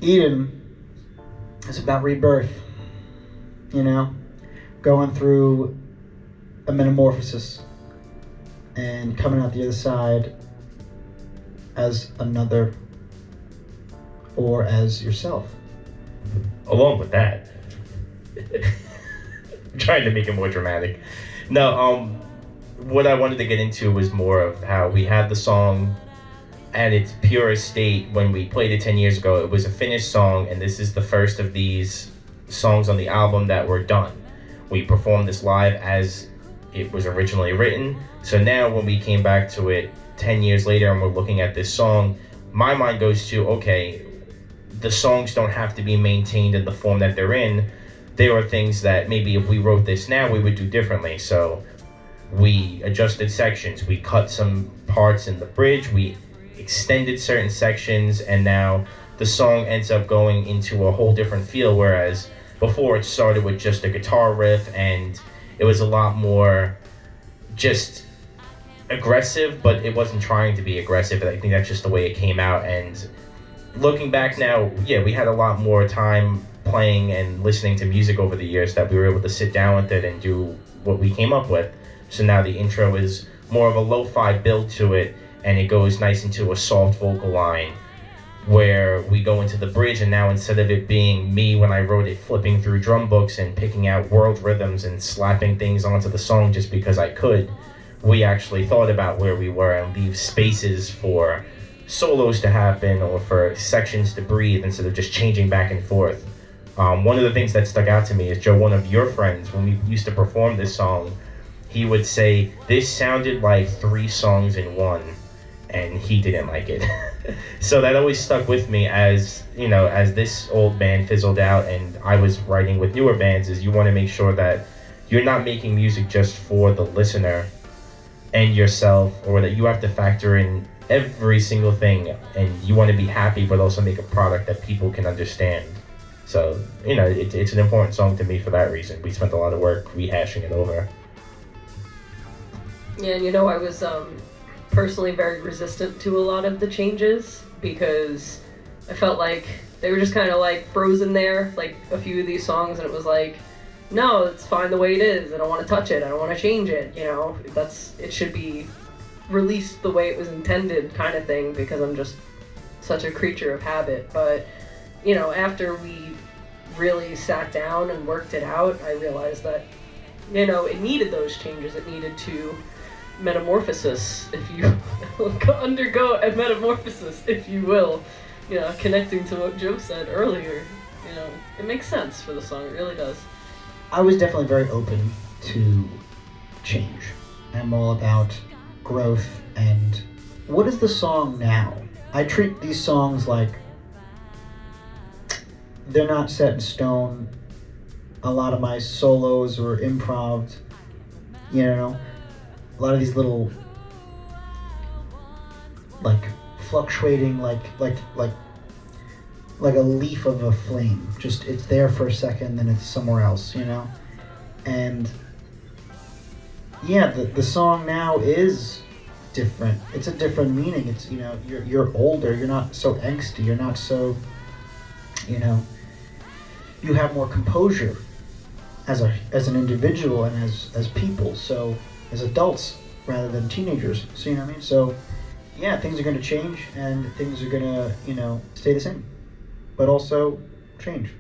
Eden is about rebirth, you know, going through a metamorphosis and coming out the other side as another or as yourself. Along with that, I'm trying to make it more dramatic. No, what I wanted to get into was more of how we had the song at its purest state when we played it 10 years ago. It was a finished song, and this is the first of these songs on the album that were done. We performed this live as it was originally written. So now when we came back to it 10 years later and we're looking at this song, my mind goes to, okay, the songs don't have to be maintained in the form that they're in. There are things that maybe if we wrote this now, we would do differently. So we adjusted sections, we cut some parts in the bridge, we extended certain sections, and now the song ends up going into a whole different feel, whereas before it started with just a guitar riff and it was a lot more just aggressive, but it wasn't trying to be aggressive. I think that's just the way it came out. And looking back now, yeah, we had a lot more time playing and listening to music over the years that we were able to sit down with it and do what we came up with. So now the intro is more of a lo-fi build to it, and it goes nice into a soft vocal line where we go into the bridge, and now instead of it being me when I wrote it flipping through drum books and picking out world rhythms and slapping things onto the song just because I could, we actually thought about where we were and leave spaces for solos to happen or for sections to breathe instead of just changing back and forth. One of the things that stuck out to me is, Joe, one of your friends, when we used to perform this song, he would say, this sounded like 3 songs in one, and he didn't like it. So that always stuck with me as, you know, as this old band fizzled out and I was writing with newer bands, is you want to make sure that you're not making music just for the listener and yourself, or that you have to factor in every single thing and you want to be happy but also make a product that people can understand. So, you know, it's an important song to me for that reason. We spent a lot of work rehashing it over. Yeah, and you know, I was personally very resistant to a lot of the changes because I felt like they were just kind of like frozen there, like a few of these songs, and it was like, no, it's fine the way it is. I don't want to touch it. I don't want to change it. You know, it should be released the way it was intended, kind of thing, because I'm just such a creature of habit. But, you know, after we really sat down and worked it out, I realized that, you know, it needed those changes. It needed to metamorphosis, if you undergo a metamorphosis, if you will. You know, connecting to what Joe said earlier, you know, it makes sense for the song. It really does. I was definitely very open to change. I'm all about growth. And what is the song now? I treat these songs like they're not set in stone. A lot of my solos or improv, you know, a lot of these little like fluctuating like a leaf of a flame. Just it's there for a second, then it's somewhere else, you know? And yeah, the song now is different. It's a different meaning. It's, you know, you're older, you're not so angsty, you're not so, you know, you have more composure as an individual and as people, so as adults rather than teenagers. So, you know what I mean? So yeah, things are going to change and things are going to, you know, stay the same, but also change.